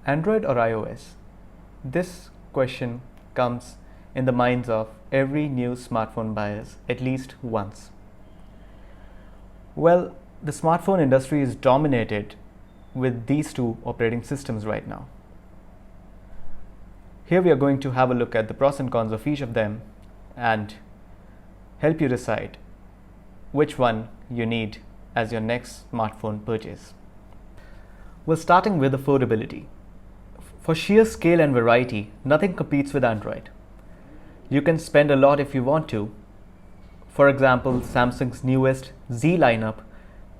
Android or iOS? This question comes in the minds of every new smartphone buyers at least once. Well, the smartphone industry is dominated with these two operating systems right now. Here we are going to have a look at the pros and cons of each of them and help you decide which one you need as your next smartphone purchase. Well, starting with affordability. For sheer scale and variety, nothing competes with Android. You can spend a lot if you want to. For example, Samsung's newest Z lineup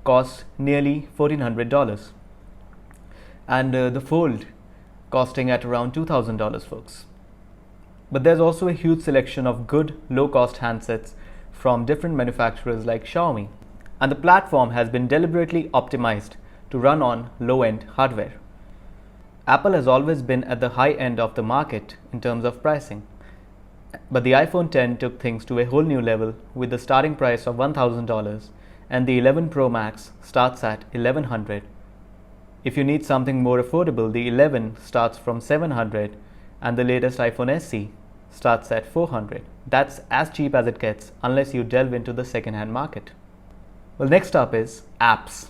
costs nearly $1,400 and the Fold costing at around $2,000, folks. But there's also a huge selection of good low-cost handsets from different manufacturers like Xiaomi, and the platform has been deliberately optimized to run on low-end hardware. Apple has always been at the high end of the market in terms of pricing, but the iPhone X took things to a whole new level with the starting price of $1,000 and the 11 Pro Max starts at $1,100. If you need something more affordable, the 11 starts from $700 and the latest iPhone SE starts at $400. That's as cheap as it gets unless you delve into the second-hand market. Well, next up is apps.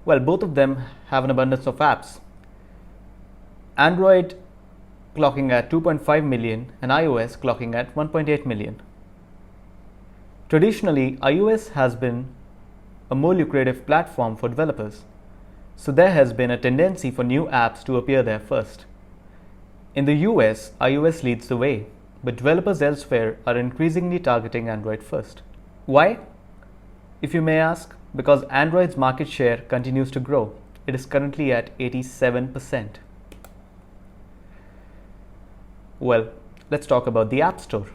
Well, both of them have an abundance of apps. Android clocking at 2.5 million and iOS clocking at 1.8 million. Traditionally, iOS has been a more lucrative platform for developers, so there has been a tendency for new apps to appear there first. In the US, iOS leads the way, but developers elsewhere are increasingly targeting Android first. Why? If you may ask, because Android's market share continues to grow. It is currently at 87%. Well, let's talk about the App Store.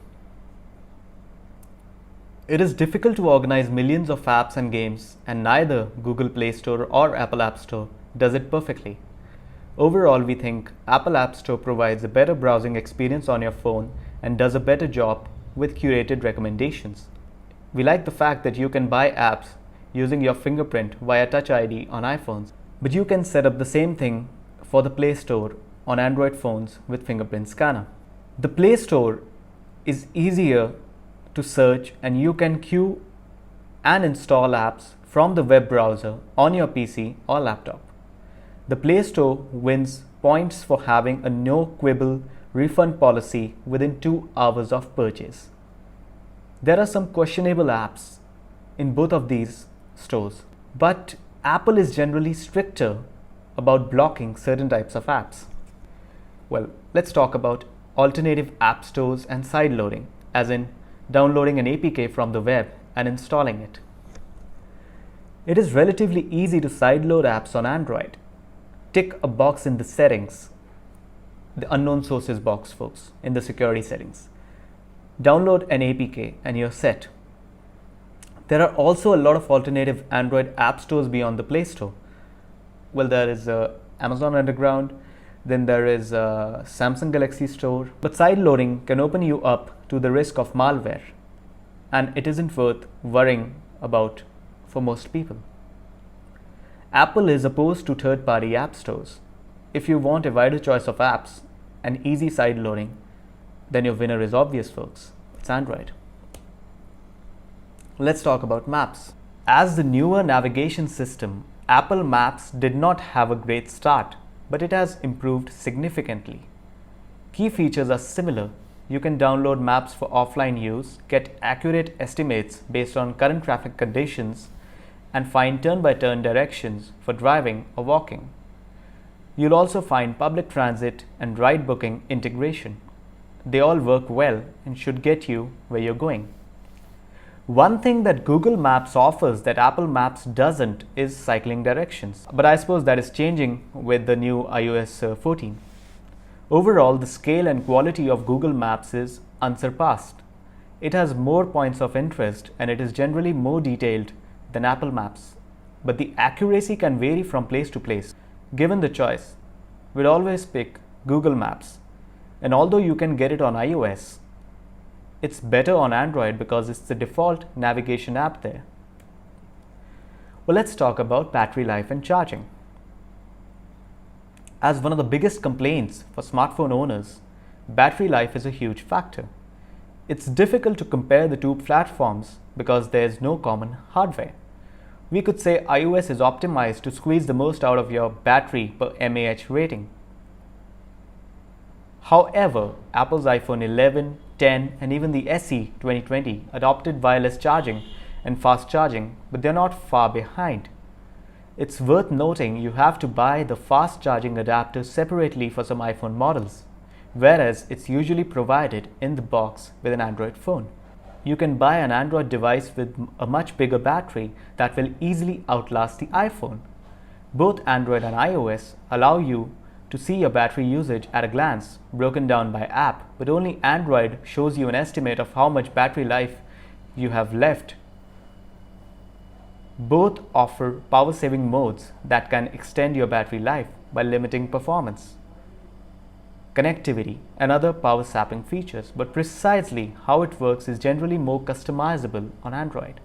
It is difficult to organize millions of apps and games, and neither Google Play Store or Apple App Store does it perfectly. Overall, we think Apple App Store provides a better browsing experience on your phone and does a better job with curated recommendations. We like the fact that you can buy apps using your fingerprint via Touch ID on iPhones, but you can set up the same thing for the Play Store on Android phones with fingerprint scanner. The Play Store is easier to search and you can queue and install apps from the web browser on your PC or laptop. The Play Store wins points for having a no quibble refund policy within 2 hours of purchase. There are some questionable apps in both of these stores, but Apple is generally stricter about blocking certain types of apps. Well, let's talk about alternative app stores and sideloading, as in downloading an APK from the web and installing it. It is relatively easy to sideload apps on Android. Tick a box in the settings, the unknown sources box, folks, in the security settings. Download an APK and you're set. There are also a lot of alternative Android app stores beyond the Play Store. Well, there is Amazon Underground, then there is a Samsung Galaxy Store, but sideloading can open you up to the risk of malware, and it isn't worth worrying about for most people. Apple is opposed to third-party app stores. If you want a wider choice of apps and easy sideloading, then your winner is obvious, folks. It's Android. Let's talk about Maps. As the newer navigation system, Apple Maps did not have a great start, but it has improved significantly. Key features are similar. You can download maps for offline use, get accurate estimates based on current traffic conditions, and find turn-by-turn directions for driving or walking. You'll also find public transit and ride booking integration. They all work well and should get you where you're going. One thing that Google Maps offers that Apple Maps doesn't is cycling directions, but I suppose that is changing with the new iOS 14. Overall, the scale and quality of Google Maps is unsurpassed. It has more points of interest and it is generally more detailed than Apple Maps. But the accuracy can vary from place to place. Given the choice, we'd always pick Google Maps. And although you can get it on iOS, it's better on Android because it's the default navigation app there. Well, let's talk about battery life and charging. As one of the biggest complaints for smartphone owners, battery life is a huge factor. It's difficult to compare the two platforms because there is no common hardware. We could say iOS is optimized to squeeze the most out of your battery per mAh rating. However, Apple's iPhone 11, 10 and even the SE 2020 adopted wireless charging and fast charging, but they're not far behind. It's worth noting you have to buy the fast charging adapter separately for some iPhone models, whereas it's usually provided in the box with an Android phone. You can buy an Android device with a much bigger battery that will easily outlast the iPhone. Both Android and iOS allow you to see your battery usage at a glance, broken down by app, but only Android shows you an estimate of how much battery life you have left. Both offer power-saving modes that can extend your battery life by limiting performance, connectivity, and other power-sapping features, but precisely how it works is generally more customizable on Android.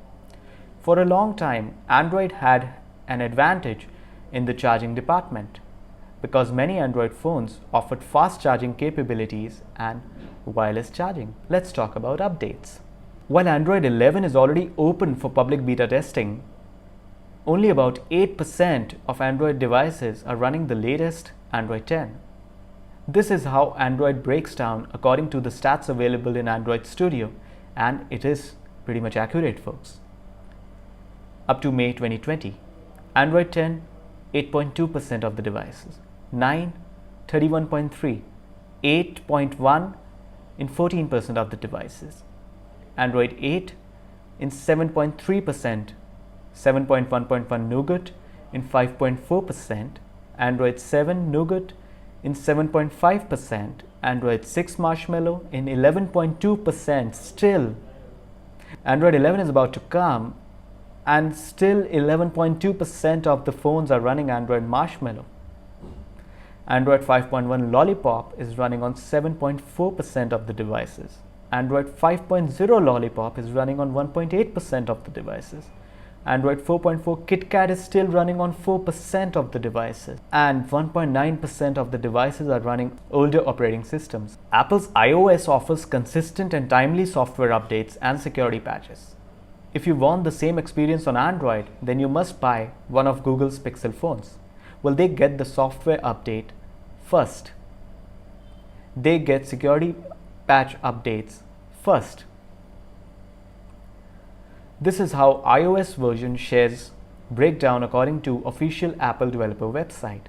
For a long time, Android had an advantage in the charging department because many Android phones offered fast charging capabilities and wireless charging. Let's talk about updates. While Android 11 is already open for public beta testing, only about 8% of Android devices are running the latest Android 10. This is how Android breaks down according to the stats available in Android Studio, and it is pretty much accurate, folks. Up to May 2020, Android 10, 8.2% of the devices, 9, 31.3, 8.1 in 14% of the devices, Android 8 in 7.3%, 7.1.1 Nougat in 5.4%, Android 7 Nougat in 7.5%, Android 6 Marshmallow in 11.2%. Still, Android 11 is about to come and still 11.2% of the phones are running Android Marshmallow. Android 5.1 Lollipop is running on 7.4% of the devices. Android 5.0 Lollipop is running on 1.8% of the devices. Android 4.4 KitKat is still running on 4% of the devices, and 1.9% of the devices are running older operating systems. Apple's iOS offers consistent and timely software updates and security patches. If you want the same experience on Android, then you must buy one of Google's Pixel phones. Well, they get the software update first. They get security patch updates first. This is how iOS version shares breakdown according to official Apple developer website.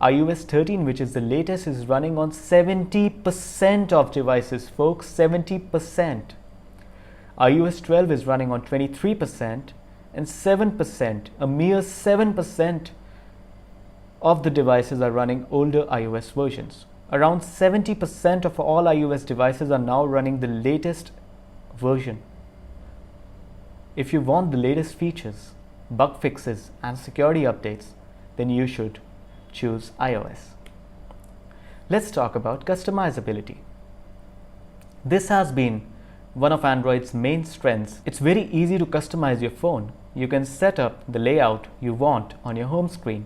iOS 13, which is the latest, is running on 70% of devices, folks, 70%. iOS 12 is running on 23% and 7%, a mere 7% of the devices are running older iOS versions. Around 70% of all iOS devices are now running the latest version. If you want the latest features, bug fixes, and security updates, then you should choose iOS. Let's talk about customizability. This has been one of Android's main strengths. It's very easy to customize your phone. You can set up the layout you want on your home screen,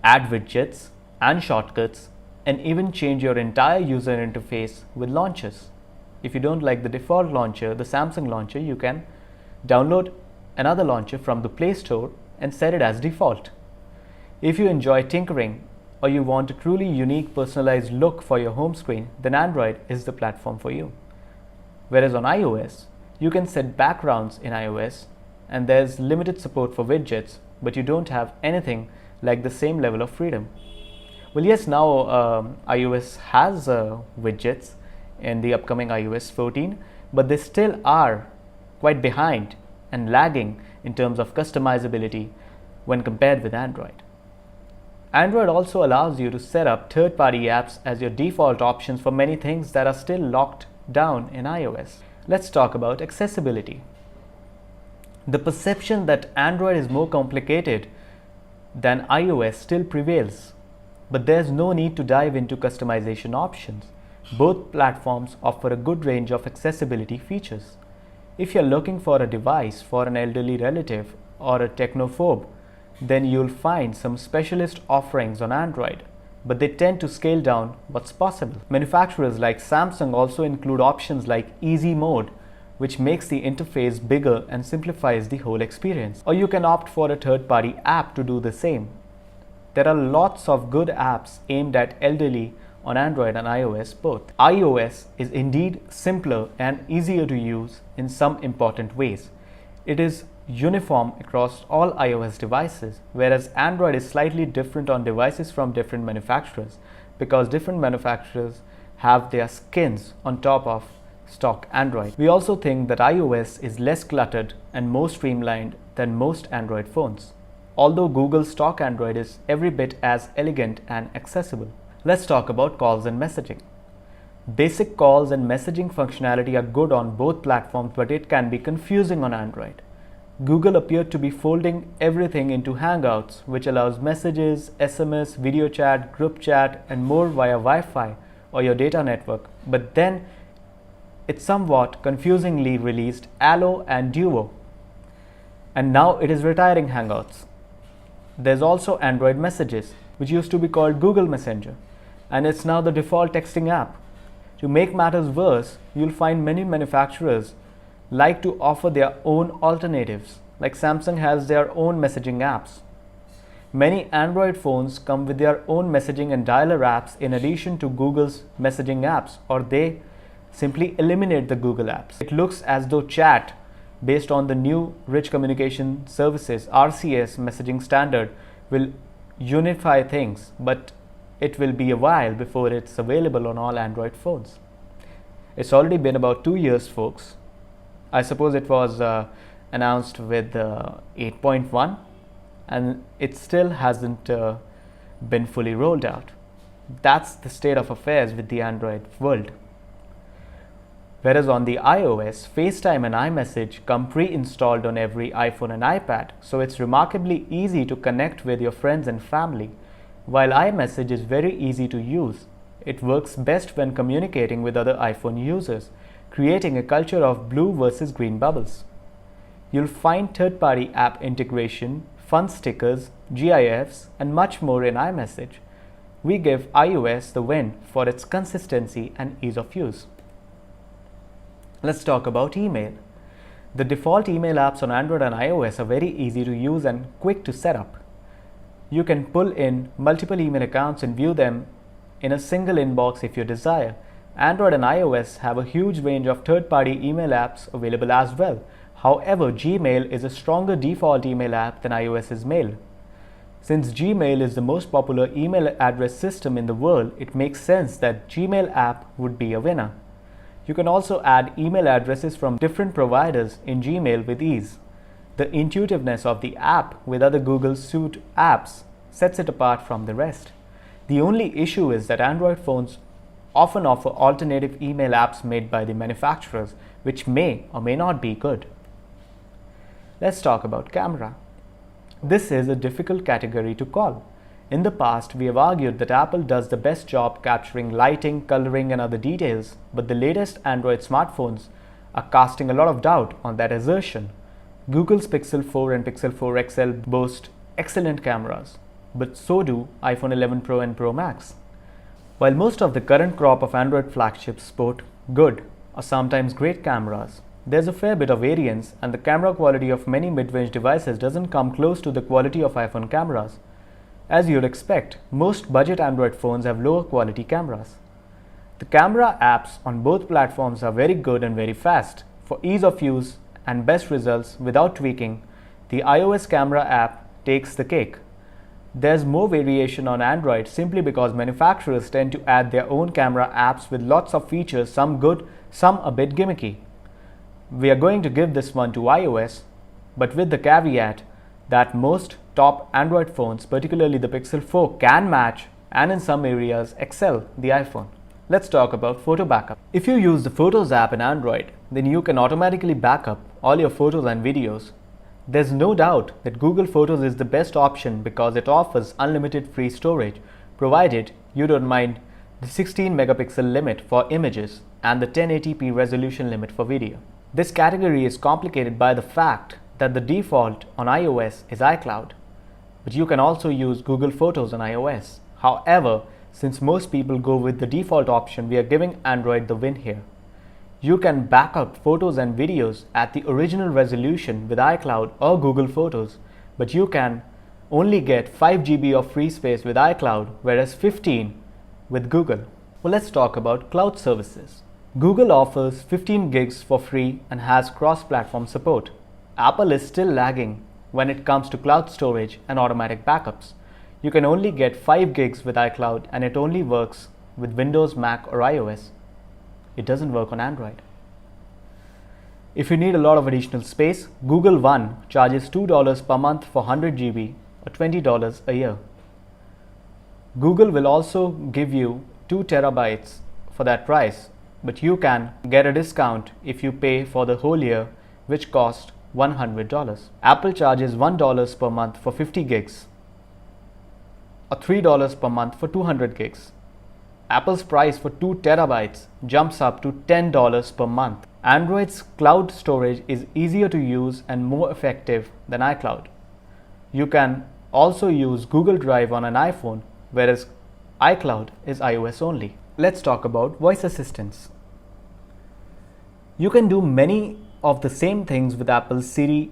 add widgets and shortcuts, and even change your entire user interface with launchers. If you don't like the default launcher, the Samsung launcher, you can download another launcher from the Play Store and set it as default. If you enjoy tinkering or you want a truly unique personalized look for your home screen, then Android is the platform for you. Whereas on iOS, you can set backgrounds in iOS and there's limited support for widgets, but you don't have anything like the same level of freedom. Well, yes, now iOS has widgets in the upcoming iOS 14, but they still are quite behind and lagging in terms of customizability when compared with Android. Android also allows you to set up third-party apps as your default options for many things that are still locked down in iOS. Let's talk about accessibility. The perception that Android is more complicated than iOS still prevails, but there's no need to dive into customization options. Both platforms offer a good range of accessibility features. If you're looking for a device for an elderly relative or a technophobe, then you'll find some specialist offerings on Android, but they tend to scale down what's possible. Manufacturers like Samsung also include options like Easy Mode, which makes the interface bigger and simplifies the whole experience. Or you can opt for a third-party app to do the same. There are lots of good apps aimed at elderly on Android and iOS both. iOS is indeed simpler and easier to use in some important ways. It is uniform across all iOS devices, whereas Android is slightly different on devices from different manufacturers because different manufacturers have their skins on top of stock Android. We also think that iOS is less cluttered and more streamlined than most Android phones, although Google's stock Android is every bit as elegant and accessible. Let's talk about calls and messaging. Basic calls and messaging functionality are good on both platforms, but it can be confusing on Android. Google appeared to be folding everything into Hangouts, which allows messages, SMS, video chat, group chat, and more via Wi-Fi or your data network. But then it somewhat confusingly released Allo and Duo, and now it is retiring Hangouts. There's also Android Messages, which used to be called Google Messenger, and it's now the default texting app. To make matters worse, you'll find many manufacturers like to offer their own alternatives, like Samsung has their own messaging apps. Many Android phones come with their own messaging and dialer apps in addition to Google's messaging apps, or they simply eliminate the Google apps. It looks as though chat, based on the new Rich Communication Services (RCS) messaging standard, will unify things, but it will be a while before it's available on all Android phones. It's already been about 2 years, folks. I suppose it was announced with 8.1, and it still hasn't been fully rolled out. That's the state of affairs with the Android world. Whereas on the iOS, FaceTime and iMessage come pre-installed on every iPhone and iPad, so it's remarkably easy to connect with your friends and family. While iMessage is very easy to use, it works best when communicating with other iPhone users, creating a culture of blue versus green bubbles. You'll find third-party app integration, fun stickers, GIFs, and much more in iMessage. We give iOS the win for its consistency and ease of use. Let's talk about email. The default email apps on Android and iOS are very easy to use and quick to set up. You can pull in multiple email accounts and view them in a single inbox if you desire. Android and iOS have a huge range of third-party email apps available as well. However, Gmail is a stronger default email app than iOS's Mail. Since Gmail is the most popular email address system in the world, it makes sense that Gmail app would be a winner. You can also add email addresses from different providers in Gmail with ease. The intuitiveness of the app with other Google Suite apps sets it apart from the rest. The only issue is that Android phones often offer alternative email apps made by the manufacturers, which may or may not be good. Let's talk about camera. This is a difficult category to call. In the past, we have argued that Apple does the best job capturing lighting, coloring, and other details, but the latest Android smartphones are casting a lot of doubt on that assertion. Google's Pixel 4 and Pixel 4 XL boast excellent cameras, but so do iPhone 11 Pro and Pro Max. While most of the current crop of Android flagships sport good or sometimes great cameras, there's a fair bit of variance, and the camera quality of many mid-range devices doesn't come close to the quality of iPhone cameras. As you'd expect, most budget Android phones have lower quality cameras. The camera apps on both platforms are very good and very fast. For ease of use and best results without tweaking, the iOS camera app takes the cake. There's more variation on Android simply because manufacturers tend to add their own camera apps with lots of features, some good, some a bit gimmicky. We are going to give this one to iOS, but with the caveat that most top Android phones, particularly the Pixel 4, can match and in some areas excel the iPhone. Let's talk about photo backup. If you use the Photos app in Android, then you can automatically back up all your photos and videos. There's no doubt that Google Photos is the best option because it offers unlimited free storage, provided you don't mind the 16 megapixel limit for images and the 1080p resolution limit for video. This category is complicated by the fact that the default on iOS is iCloud, but you can also use Google Photos on iOS. However, since most people go with the default option, we are giving Android the win here. You can back up photos and videos at the original resolution with iCloud or Google Photos, but you can only get 5 GB of free space with iCloud, whereas 15 with Google. Well, let's talk about cloud services. Google offers 15 gigs for free and has cross-platform support. Apple is still lagging when it comes to cloud storage and automatic backups. You can only get 5 gigs with iCloud and it only works with Windows, Mac or iOS. It doesn't work on Android. If you need a lot of additional space, Google One charges $2 per month for 100 GB or $20 a year. Google will also give you 2 terabytes for that price, but you can get a discount if you pay for the whole year, which costs $100. Apple charges $1 per month for 50 gigs or $3 per month for 200 gigs. Apple's price for 2 terabytes jumps up to $10 per month. Android's cloud storage is easier to use and more effective than iCloud. You can also use Google Drive on an iPhone, whereas iCloud is iOS only. Let's talk about voice assistants. You can do many of the same things with Apple's Siri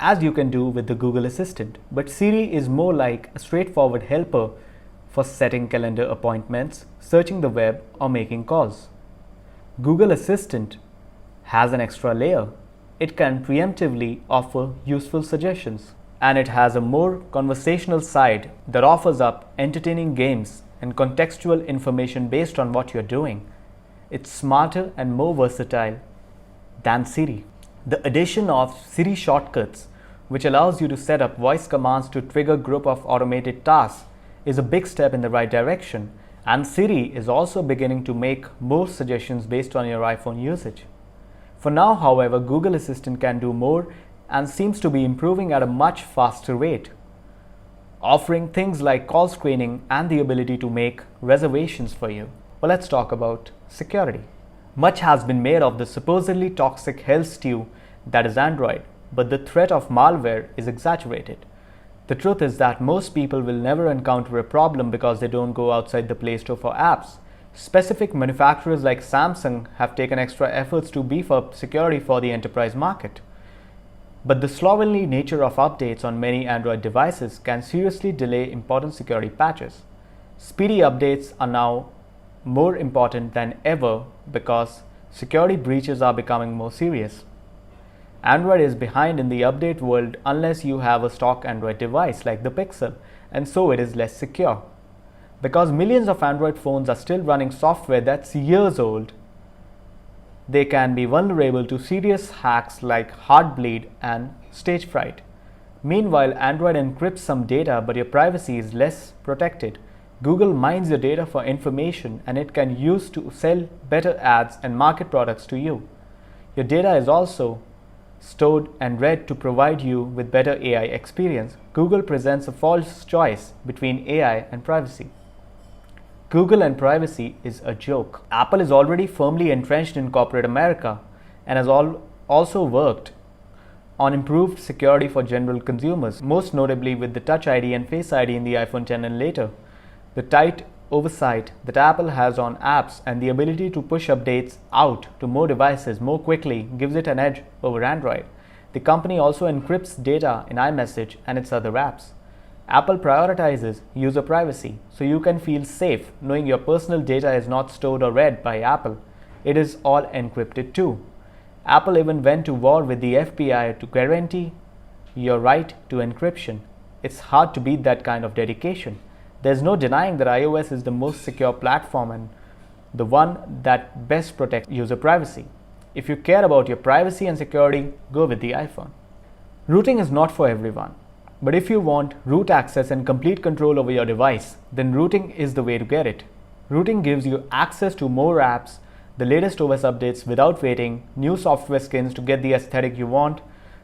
as you can do with the Google Assistant, but Siri is more like a straightforward helper for setting calendar appointments, searching the web, or making calls. Google Assistant has an extra layer. It can preemptively offer useful suggestions, and it has a more conversational side that offers up entertaining games and contextual information based on what you're doing. It's smarter and more versatile than Siri. The addition of Siri shortcuts, which allows you to set up voice commands to trigger a group of automated tasks, is a big step in the right direction, and Siri is also beginning to make more suggestions based on your iPhone usage. For now, however, Google Assistant can do more and seems to be improving at a much faster rate, offering things like call screening and the ability to make reservations for you. Well, let's talk about security. Much has been made of the supposedly toxic hell stew that is Android, but the threat of malware is exaggerated. The truth is that most people will never encounter a problem because they don't go outside the Play Store for apps. Specific manufacturers like Samsung have taken extra efforts to beef up security for the enterprise market. But the slovenly nature of updates on many Android devices can seriously delay important security patches. Speedy updates are now more important than ever because security breaches are becoming more serious. Android is behind in the update world unless you have a stock Android device like the Pixel, and so it is less secure. Because millions of Android phones are still running software that's years old, they can be vulnerable to serious hacks like Heartbleed and stage fright. Meanwhile, Android encrypts some data, but your privacy is less protected. Google mines your data for information and it can use to sell better ads and market products to you. Your data is also stored and read to provide you with better AI experience. Google presents a false choice between AI and privacy. Google and privacy is a joke. Apple is already firmly entrenched in corporate America and has also worked on improved security for general consumers, most notably with the Touch ID and Face ID in the iPhone X and later. The tight oversight that Apple has on apps and the ability to push updates out to more devices more quickly gives it an edge over Android. The company also encrypts data in iMessage and its other apps. Apple prioritizes user privacy, so you can feel safe knowing your personal data is not stored or read by Apple. It is all encrypted too. Apple even went to war with the FBI to guarantee your right to encryption. It's hard to beat that kind of dedication. There's no denying that iOS is the most secure platform and the one that best protects user privacy. If you care about your privacy and security, go with the iPhone. Routing is not for everyone. But if you want root access and complete control over your device, then rooting is the way to get it. Rooting gives you access to more apps, the latest OS updates without waiting, new software skins to get the aesthetic you want,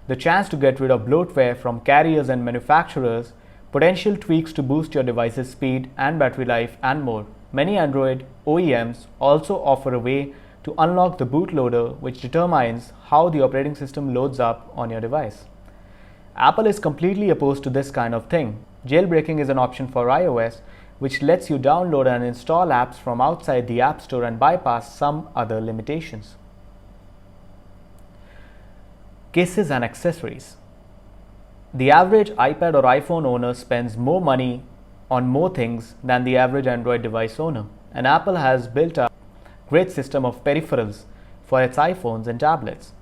the chance to get rid of bloatware from carriers and manufacturers, potential tweaks to boost your device's speed and battery life, and more. Many Android OEMs also offer a way to unlock the bootloader, which determines how the operating system loads up on your device. Apple is completely opposed to this kind of thing. Jailbreaking is an option for iOS, which lets you download and install apps from outside the App Store and bypass some other limitations. Cases and accessories. The average iPad or iPhone owner spends more money on more things than the average Android device owner, and Apple has built a great system of peripherals for its iPhones and tablets.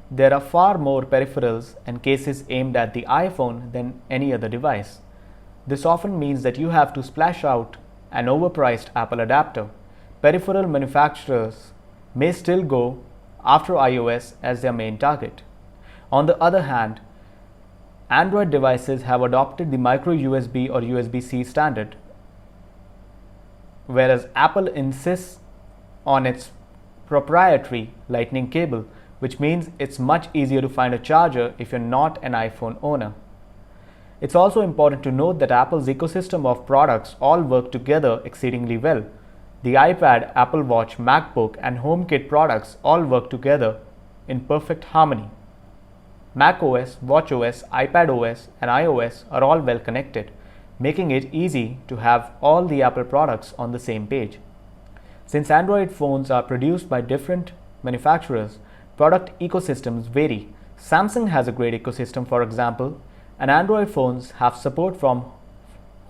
There are far more peripherals and cases aimed at the iPhone than any other device. This often means that you have to splash out an overpriced Apple adapter. Peripheral manufacturers may still go after iOS as their main target. On the other hand, Android devices have adopted the micro USB or USB-C standard, whereas Apple insists on its proprietary Lightning cable, which means it's much easier to find a charger if you're not an iPhone owner. It's also important to note that Apple's ecosystem of products all work together exceedingly well. The iPad, Apple Watch, MacBook, and HomeKit products all work together in perfect harmony. macOS, watchOS, iPadOS, and iOS are all well connected, making it easy to have all the Apple products on the same page. Since Android phones are produced by different manufacturers, product ecosystems vary. Samsung has a great ecosystem, for example, and Android phones have support from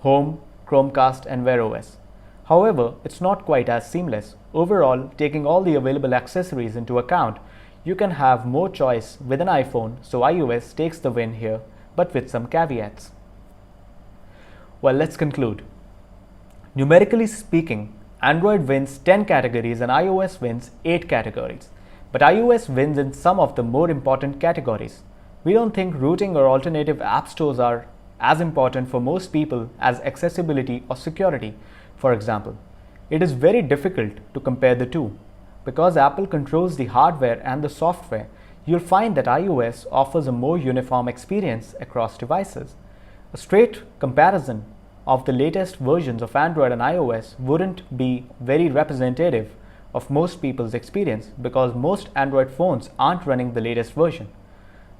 Home, Chromecast, and Wear OS. However, it's not quite as seamless. Overall, taking all the available accessories into account, you can have more choice with an iPhone, so iOS takes the win here, but with some caveats. Well, let's conclude. Numerically speaking, Android wins 10 categories and iOS wins 8 categories. But iOS wins in some of the more important categories. We don't think rooting or alternative app stores are as important for most people as accessibility or security, for example. It is very difficult to compare the two. Because Apple controls the hardware and the software, you'll find that iOS offers a more uniform experience across devices. A straight comparison of the latest versions of Android and iOS wouldn't be very representative of most people's experience because most Android phones aren't running the latest version.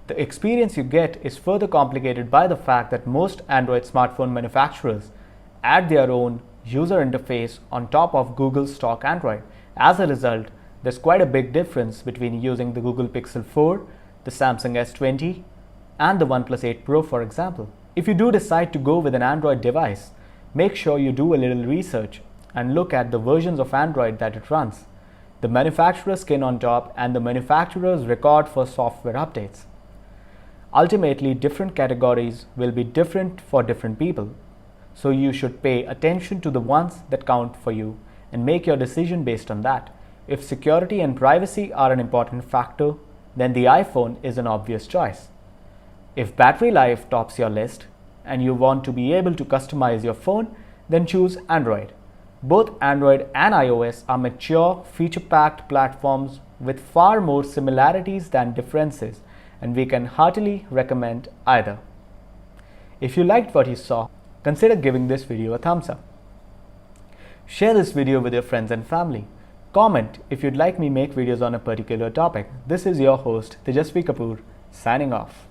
The experience you get is further complicated by the fact that most Android smartphone manufacturers add their own user interface on top of Google's stock Android. As a result, there's quite a big difference between using the Google Pixel 4, the Samsung S20, and the OnePlus 8 Pro, for example. If you do decide to go with an Android device, make sure you do a little research and look at the versions of Android that it runs, the manufacturer's skin on top, and the manufacturer's record for software updates. Ultimately, different categories will be different for different people, so you should pay attention to the ones that count for you and make your decision based on that. If security and privacy are an important factor, then the iPhone is an obvious choice. If battery life tops your list and you want to be able to customize your phone, then choose Android. Both Android and iOS are mature, feature-packed platforms with far more similarities than differences, and we can heartily recommend either. If you liked what you saw, consider giving this video a thumbs up. Share this video with your friends and family. Comment if you'd like me make videos on a particular topic. This is your host, Tejasvi Kapoor, signing off.